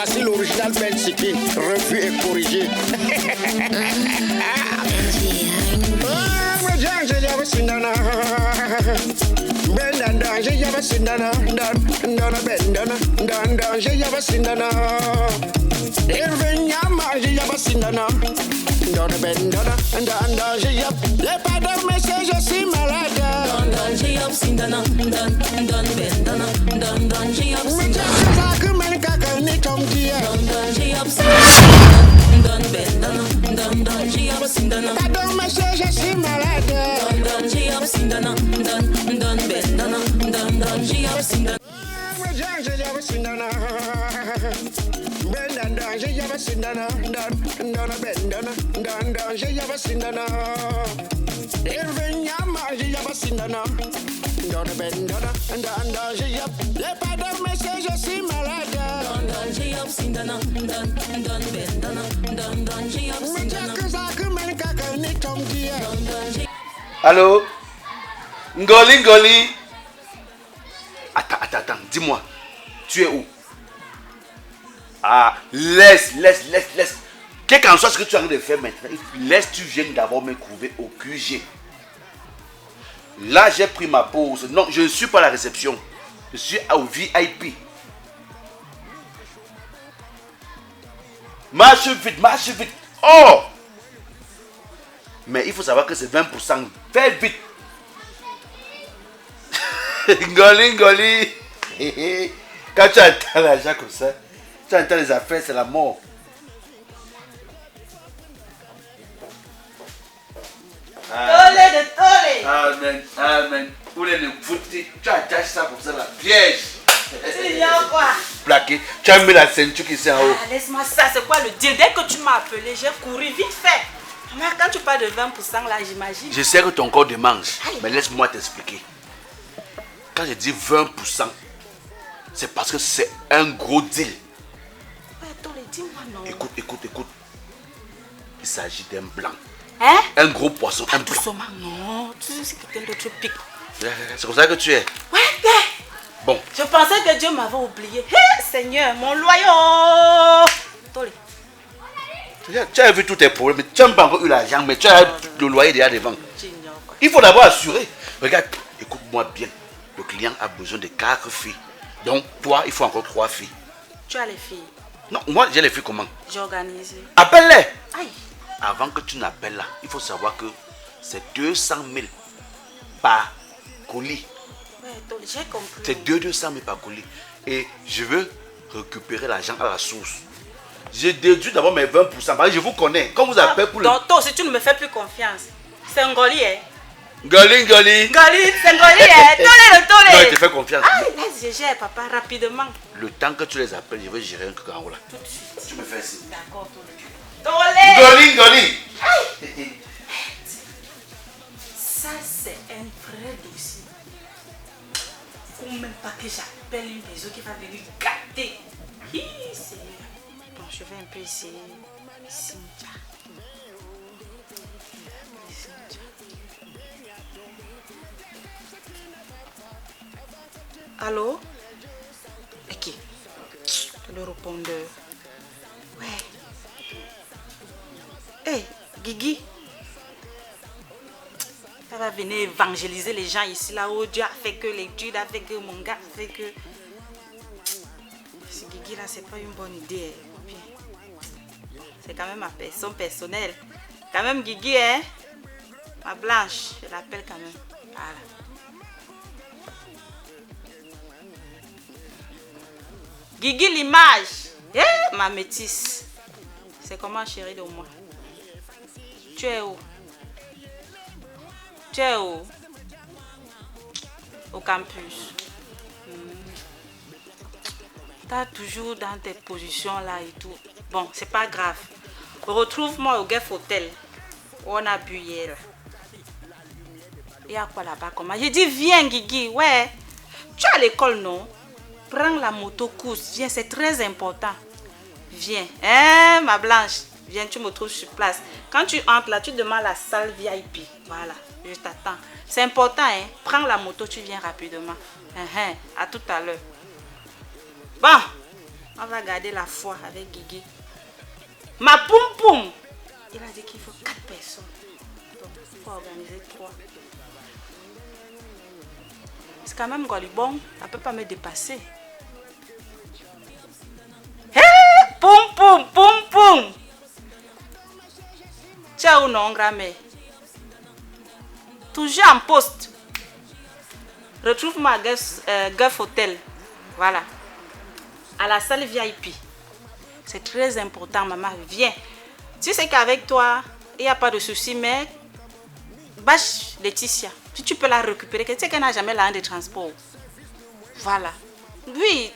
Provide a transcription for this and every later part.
Voici l'original Ben Siki, revu et corrigé. Les pas de message, je suis malade. Allô? Ngoli, Ngoli. Attends, dis-moi, tu es où? Ah, laisse. Quel qu'en soit ce que tu es en train de faire maintenant, laisse, tu viennes d'abord me trouver au QG. Là, j'ai pris ma pause. Non, je ne suis pas à la réception. Je suis au VIP. Marche vite. Oh! Mais il faut savoir que c'est 20%. Fais vite. Ngoli. Quand tu entends l'argent comme ça, tu entends les affaires, c'est la mort. Amen. Où est le foutu? Tu attaches ça comme ça, la piège. Tu viens quoi? Plaqué. Tu as mis la ceinture qui est en haut. Laisse-moi ça, c'est quoi le deal? Dès que tu m'as appelé, j'ai couru vite fait. Mais quand tu parles de 20% là, j'imagine. Je sais que ton corps démange, mais laisse-moi t'expliquer. Quand je dis 20%, c'est parce que c'est un gros deal. Ouais, attends, dis-moi non. Écoute. Il s'agit d'un blanc. Hein? Un gros poisson, un blanc. Doucement, non. Tu sais, c'est quelqu'un d'autre pique. C'est comme ça que tu es. Ouais. Bon. Je pensais que Dieu m'avait oublié. Hé, Seigneur, mon loyau. Tolé. Tu as vu tous tes problèmes, tu n'as pas encore eu l'argent, mais tu as le loyer déjà devant. Il faut d'abord assurer. Regarde, écoute-moi bien. Le client a besoin de 4 filles. Donc, toi, il faut encore 3 filles. Tu as les filles? Non, moi, j'ai les filles comment? J'ai organisé. Appelle-les. Aïe. Avant que tu n'appelles là, il faut savoir que c'est 200 000 par colis. Ouais, j'ai compris. C'est 200 000 par colis. Et je veux récupérer l'argent à la source. J'ai déduit d'abord mes 20%. Parce que je vous connais. Quand vous appelez pour le... Donc, toi aussi, tu ne me fais plus confiance. C'est un Ngoli, hein? Ngoli. C'est Ngoli, hein? Tolé. Non, je te fais confiance. Ah, laisse, je gère, papa, rapidement. Le temps que tu les appelles, je vais gérer un truc en haut là. Tout de suite. Tu me fais ça. D'accord, Tolé. Ngoli. Ça, c'est un vrai dossier. Faut même pas que j'appelle une maison qui va venir gâter. Bon, je vais un peu essayer. Cynthia. Allô? Ok. Le répondeur. Ouais. Hey, Guigui. Ça va venir évangéliser les gens ici, là où Dieu a fait que l'étude, a fait que mon gars a fait que... Ce Guigui là, c'est pas une bonne idée. C'est quand même ma personne personnelle. Quand même Guigui, hein? Ma Blanche, je l'appelle quand même. Voilà. Guigui l'image. Eh, ma métisse. C'est comment chérie de moi? Tu es où? Tu es où? Au campus. T'as toujours dans tes positions là et tout. Bon, c'est pas grave. Retrouve-moi au Guef Hotel où on a bu hier. Il y a quoi là-bas? Comment? J'ai dit viens Guigui, ouais. Tu es à l'école, non? Prends la moto course, viens, c'est très important. Viens, hein, ma Blanche? Viens, tu me trouves sur place. Quand tu entres là, tu demandes la salle VIP. Voilà, je t'attends. C'est important, hein. Prends la moto, tu viens rapidement. À tout à l'heure. Bon, On va garder la foi avec Guigui. Ma poum poum. Il a dit qu'il faut 4 personnes. Donc, il faut organiser 3. C'est quand même Golibon. Elle ne peut pas me dépasser. Hé, poum poum, poum poum. Ciao non, grand-mère. Toujours en poste. Retrouve-moi à Gulf Hotel. Voilà. À la salle VIP. C'est très important, maman. Viens. Tu sais qu'avec toi, il n'y a pas de souci, mais bâche Laetitia. Si tu peux la récupérer, tu sais qu'elle n'a jamais l'argent de transport. Voilà. Oui,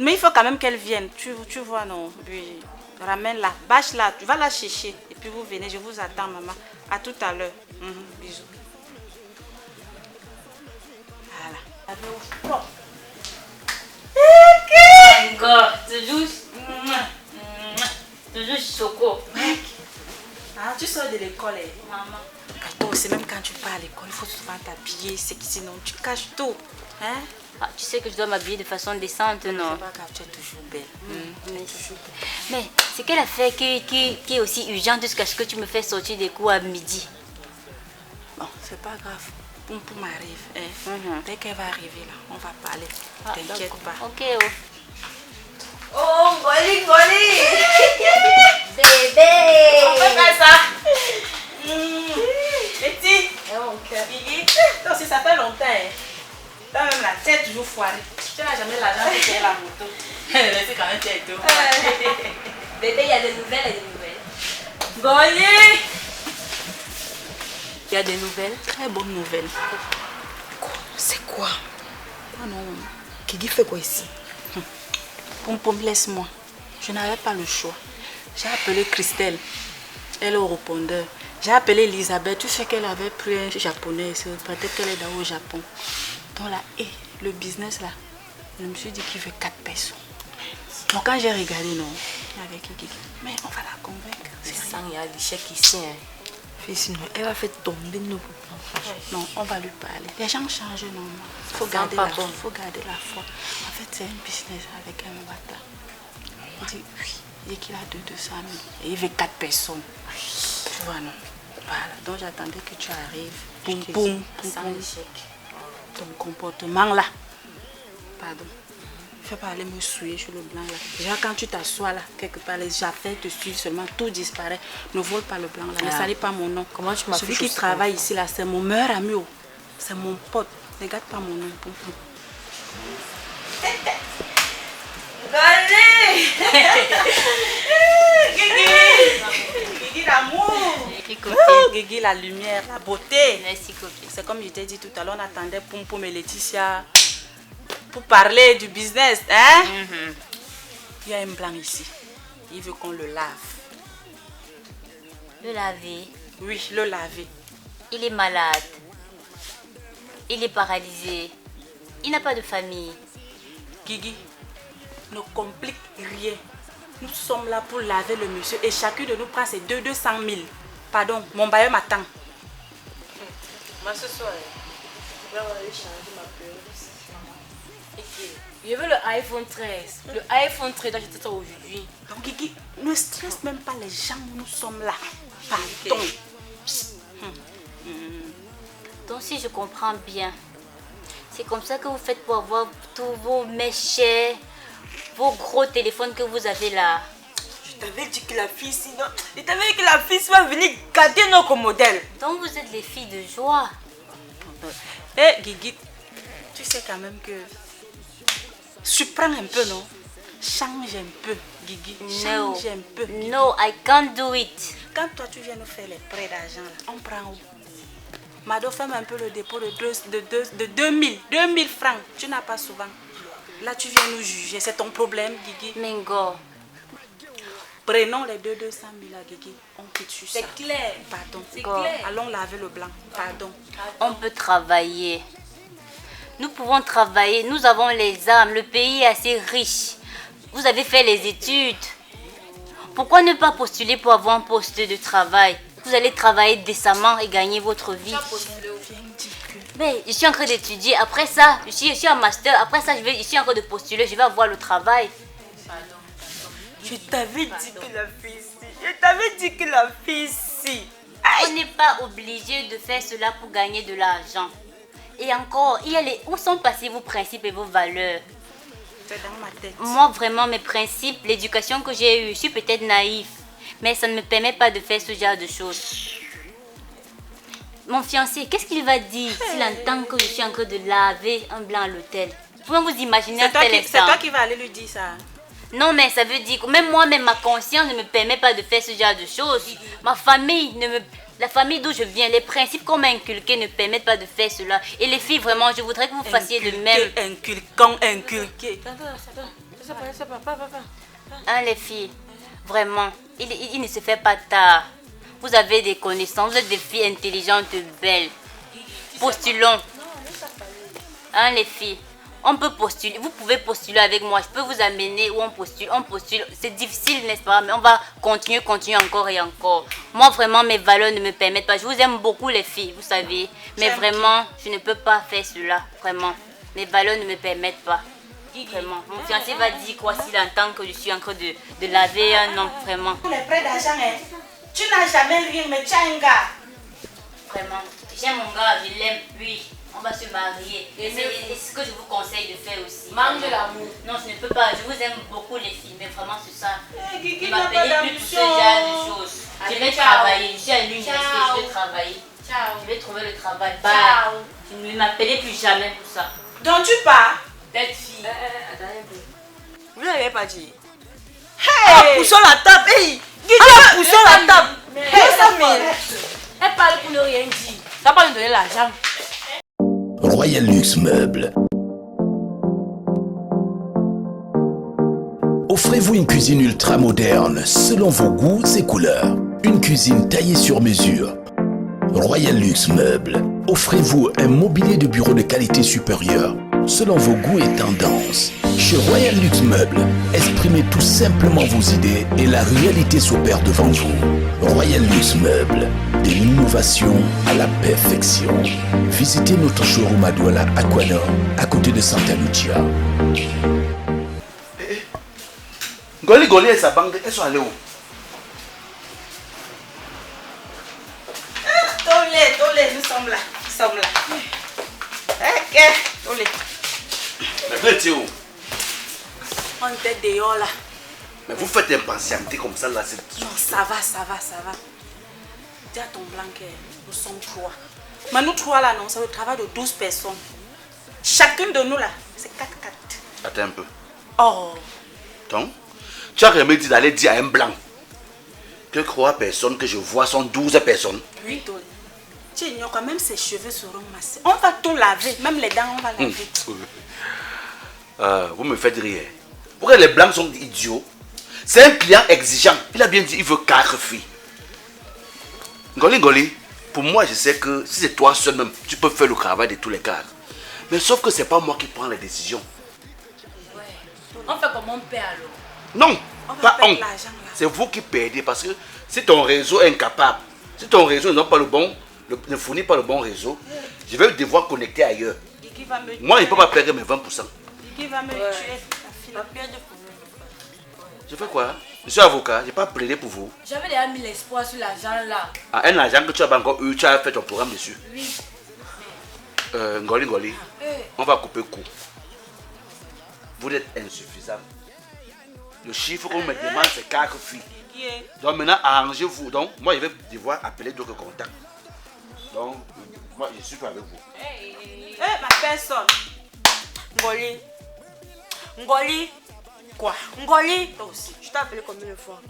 mais il faut quand même qu'elle vienne. Tu vois, non? Oui. Ramène-la. Bâche-la. Tu vas la chercher. Et puis vous venez. Je vous attends, maman. À tout à l'heure. Bisous. Voilà. Avec au propre. Encore, toujours choco. Mec, tu sors de l'école, Maman. Toi aussi, même quand tu pars à l'école, il faut souvent t'habiller, c'est que sinon tu caches tout. Hein? Ah, tu sais que je dois m'habiller de façon décente, non? C'est pas grave, tu es toujours belle. Mais c'est quelle affaire qui est aussi urgente jusqu'à ce que tu me fais sortir des cours à midi? Bon, c'est pas grave. Poum Poum arrive. Hein? Dès qu'elle va arriver là, on va parler. T'inquiète pas. Ok, Oh, Goli, Goli! Bébé! On peut faire ça! Betty! Guigui! Toi aussi, ça fait longtemps. Toi même la tête toujours foirée. Tu n'as jamais l'argent pour payer la moto. C'est quand même tête tout. Bébé, il y a des nouvelles, Goli! Il y a des nouvelles? Très bonne nouvelle. C'est quoi? Oh non. Guigui fait quoi ici? Poum Poum, laisse-moi. Je n'avais pas le choix. J'ai appelé Christelle. Elle est au répondeur. J'ai appelé Elisabeth. Tu sais qu'elle avait pris un japonais. Peut-être qu'elle est dans au Japon. Donc là, le business là, je me suis dit qu'il veut 4 personnes. Donc quand j'ai regardé, non, avec Guigui, mais on va la convaincre. C'est ça. Il y a l'échec ici. Sinon, elle va faire tomber nous. Non, on va lui parler. Les gens changent, non. Il faut garder la foi. En fait, c'est un business avec un bâtard. Il dit oui. Il dit qu'il a 200 000. Et il veut 4 personnes. Tu vois, non. Voilà. Donc j'attendais que tu arrives. Poum poum. Sans échec. Ton comportement là. Pardon. Il ne faut pas aller me souiller sur le blanc là. Déjà quand tu t'assois là, quelque part, les affaires te suivent seulement, tout disparaît. Ne vole pas le blanc là, ne salis pas mon nom. Comment tu m'as Celui qui travaille ici là, c'est mon meilleur ami. C'est mon pote. Ne garde pas mon nom. Allez! Guigui! Guigui l'amour! Guigui la lumière, la beauté. Merci copine. C'est comme je t'ai dit tout à l'heure, on attendait Poum Poum et Laetitia pour parler du business, hein? Il y a un blanc ici. Il veut qu'on le lave. Le laver. Oui, le laver. Il est malade. Il est paralysé. Il n'a pas de famille. Guigui, ne complique rien. Nous sommes là pour laver le monsieur et chacun de nous prend ses 200 000. Pardon, mon bailleur m'attend. Moi ce soir, je vais aller changer ma période. Je veux le iPhone 13. Le iPhone 13, j'achète ça aujourd'hui. Donc Guigui, ne stresse même pas les gens où nous sommes là. Pardon. Donc si je comprends bien, c'est comme ça que vous faites pour avoir tous vos méchets, vos gros téléphones que vous avez là. Je t'avais dit que la fille, sinon, je t'avais dit que la fille va venir garder notre modèle. Donc vous êtes les filles de joie. Hé Guigui, tu sais quand même que... Surprends un peu, non? Change un peu, Guigui. Change un peu. No, I can't do it. Quand toi tu viens nous faire les prêts d'argent, on prend où? Mado, fais un peu le dépôt de 2000 francs. Tu n'as pas souvent. Là, tu viens nous juger. C'est ton problème, Guigui. Mingo. Prenons les 200 000 là, Guigui. On quitte sur ça. C'est clair. Pardon. C'est clair. Allons laver le blanc. Pardon. On peut travailler. Nous pouvons travailler. Nous avons les armes. Le pays est assez riche. Vous avez fait les études. Pourquoi ne pas postuler pour avoir un poste de travail? Vous allez travailler décemment et gagner votre vie. Mais je suis en train d'étudier. Après ça, je suis en master. Après ça, je suis en train de postuler. Je vais avoir le travail. Je t'avais dit que la fille ici. Je t'avais dit que la fille ici. On n'est pas obligé de faire cela pour gagner de l'argent. Et encore, où sont passés vos principes et vos valeurs? C'est dans ma tête. Moi, vraiment, mes principes, l'éducation que j'ai eue, je suis peut-être naïf, mais ça ne me permet pas de faire ce genre de choses. Mon fiancé, qu'est-ce qu'il va dire s'il entend que je suis en train de laver un blanc à l'hôtel? Vous pouvez vous imaginer un tel instant? C'est toi qui vas aller lui dire ça. Non, mais ça veut dire que même moi-même, ma conscience ne me permet pas de faire ce genre de choses. Ma famille la famille d'où je viens, les principes qu'on m'a inculqués ne permettent pas de faire cela. Et les filles, vraiment, je voudrais que vous fassiez de même. Inculqué. Hein, les filles, vraiment, il ne se fait pas tard. Vous avez des connaissances, vous êtes des filles intelligentes, belles. Postulons. Hein, les filles, on peut postuler. Vous pouvez postuler avec moi. Je peux vous amener où on postule. C'est difficile, n'est-ce pas? Mais on va continuer encore et encore. Moi, vraiment, mes valeurs ne me permettent pas. Je vous aime beaucoup, les filles, vous savez. Mais vraiment, je ne peux pas faire cela. Vraiment. Mes valeurs ne me permettent pas. Vraiment. Mon fiancé va dire quoi s'il entend que je suis en train de laver un homme, vraiment. Tous les prêts d'argent, tu n'as jamais rien, mais tu as un gars. Vraiment. J'aime mon gars, je l'aime, oui. On va se marier. Et c'est ce que je vous conseille de faire aussi. Manque de l'amour. Non, je ne peux pas. Je vous aime beaucoup, les filles. Mais vraiment, c'est ça. Guigui Ne n'a pas m'appelez plus pour ce genre de choses. Je vais travailler. Je suis à l'université. Je vais travailler. Ciao. Je vais trouver le travail. Bye. Ciao. Ne m'appelez plus jamais pour ça. Donc tu pars. Bête fille. Attendez un peu. Vous n'avez pas dit. Hey! Poussons la table. Hey! Poussons la table. Elle parle pour ne rien dire. Ça va pas nous donner l'argent. Royal Luxe Meubles. Offrez-vous une cuisine ultra moderne selon vos goûts et couleurs. Une cuisine taillée sur mesure. Royal Luxe Meubles. Offrez-vous un mobilier de bureau de qualité supérieure selon vos goûts et tendances. Chez Royal Luxe Meubles, exprimez tout simplement vos idées et la réalité s'opère devant vous. Royal Luxe Meubles, de l'innovation à la perfection. Visitez notre showroom à Douala, Aquanor, à côté de Santa Lucia. Goli et sa bande, elles sont allées où? Tolé, nous sommes là. Ok, Tolé. Mais vous étiez où? On était dehors là. Mais vous faites impatienter comme ça là, c'est... Non, ça va. Dis à ton blanc que nous sommes 3. Mais nous 3 là, non, c'est le travail de 12 personnes. Chacune de nous là, c'est 4-4. Attends un peu. Oh. Donc, tu as remis d'aller dire à un blanc que 3 personnes que je vois sont 12 personnes. Oui, Tolé. Tu ignores quand même ses cheveux seront massés. On va tout laver, même les dents, on va laver. Vous me faites rire. Pourquoi les blancs sont idiots? C'est un client exigeant. Il a bien dit il veut 4 filles. Goli, pour moi je sais que si c'est toi seul même, tu peux faire le travail de tous les cadres. Mais sauf que c'est pas moi qui prends les décisions. Ouais. On fait comme on paie alors. Non, On va pas perdre on. l'argent, là. C'est vous qui perdez parce que si ton réseau est incapable, si ton réseau ne fournit pas le bon réseau, je vais devoir connecter ailleurs. Guigui va me tuer. Moi, je ne peux pas perdre mes 20%. Guigui va me tuer. La pierre de problème. Je fais quoi? Je suis avocat, je n'ai pas plaidé pour vous. J'avais déjà mis l'espoir sur l'argent là. Ah, un argent que tu n'as pas encore eu, tu as fait ton programme dessus. Oui. Ngoli, on va couper court. Vous êtes insuffisant. Le chiffre qu'on me demande, c'est 4 filles. Donc maintenant, arrangez-vous. Donc, moi, je vais devoir appeler d'autres contacts. Donc, moi, je suis pas avec vous. Ma personne. Ngoli. Quoi? Ngoli. Toi aussi. Je t'ai appelé combien de fois?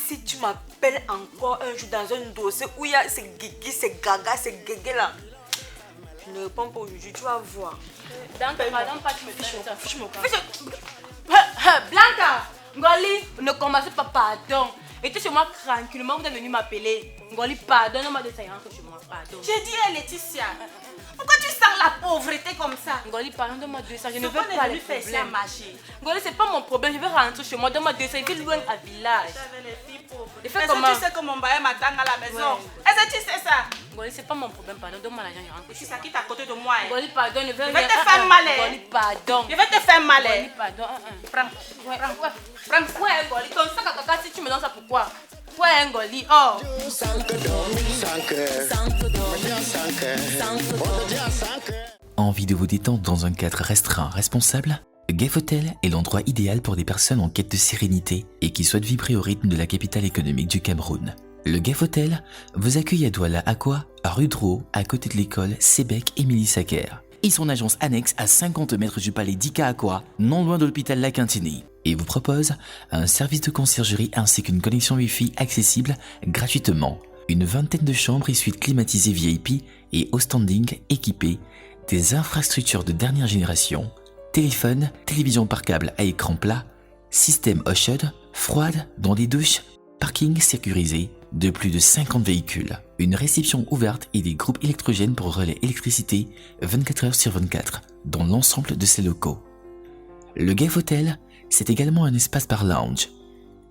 Si tu m'appelles encore un jour dans un dossier où il y a ces guigui, ces gaga, ces guégués là, je ne réponds pas aujourd'hui, tu vas voir. Pardon, pas tu me fiches ça. Fiche-moi pas. Blanca, Ngoli, ne commencez pas pardon. Et tu chez moi tranquillement, vous êtes venu m'appeler. Ngoli, pardonne-moi de ça, chez moi, pardon. J'ai dit à Laetitia, pourquoi tu sens la pauvreté comme ça? Ngoli, pardonne-moi de ça, je ne veux Pourquoi pas ne les faire ça problèmes. marcher? Ngoli, c'est pas mon problème, je vais rentrer chez moi, donne-moi 200, je vais louer un village. J'avais les filles pauvres. Et fais Est-ce comment? que tu sais que mon bail m'attend à la maison? Ouais. Est-ce que tu sais ça? Ngoli, c'est pas mon problème, pardon. Donne-moi l'argent, je rentre. C'est ça qui est à côté de moi. Goli, pardon, ne Je vais te faire mal. Goli, pardon. Je vais te faire mal. Goli, pardon. Prends. Quoi, un Goli? Ton sac à caca, si tu me donnes ça, pourquoi? Quoi, un Goli? Oh. Envie de vous détendre dans un cadre restreint, responsable? Gef Hotel est l'endroit idéal pour des personnes en quête de sérénité et qui souhaitent vibrer au rythme de la capitale économique du Cameroun. Le Gef Hotel vous accueille à Douala Aqua, à rue Drouot, à côté de l'école Sébec Émilie Sacker. Et son agence annexe à 50 mètres du palais d'Ika Aqua, non loin de l'hôpital La Quintini. Et vous propose un service de conciergerie ainsi qu'une connexion Wi-Fi accessible gratuitement. Une vingtaine de chambres et suites climatisées VIP et au standing équipées, des infrastructures de dernière génération, téléphone, télévision par câble à écran plat, système eau chaude, froide dans des douches, parking sécurisé de plus de 50 véhicules, une réception ouverte et des groupes électrogènes pour relais électricité 24 heures sur 24 dans l'ensemble de ces locaux. Le Gef Hotel, c'est également un espace bar lounge,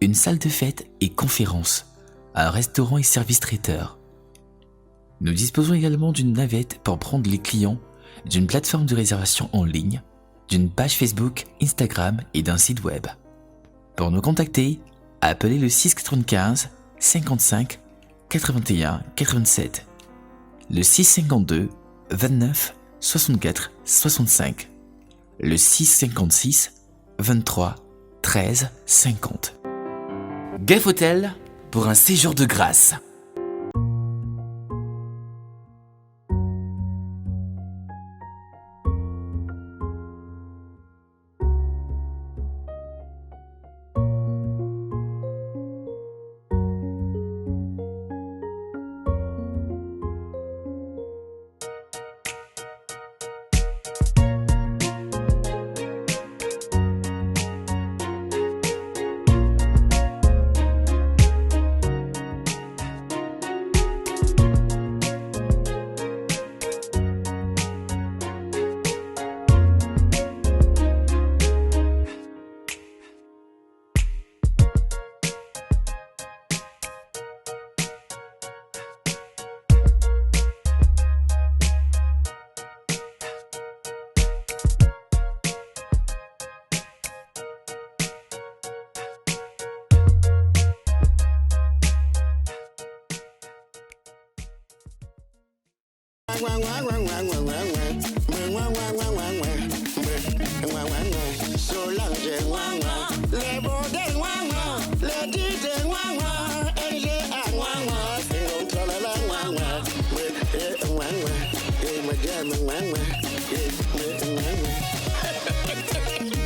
une salle de fête et conférences, un restaurant et service traiteur. Nous disposons également d'une navette pour prendre les clients, d'une plateforme de réservation en ligne, d'une page Facebook, Instagram et d'un site web. Pour nous contacter, appelez le 695 55 81 87, le 652 29 64 65, le 656 23 13 50. Gef Hotel pour un séjour de grâce.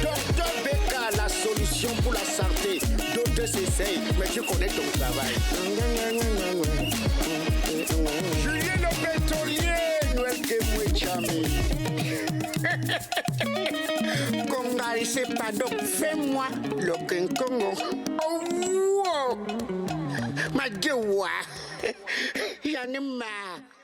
Docteur Beka, la solution pour la santé. D'autres s'essayent, mais tu connais ton travail. Julien le pétrolier, Noël Kemoué-Chamé. Congal, c'est pas donc, fais-moi le Congo. Oh, wow. Ma gueule, j'en ai marre.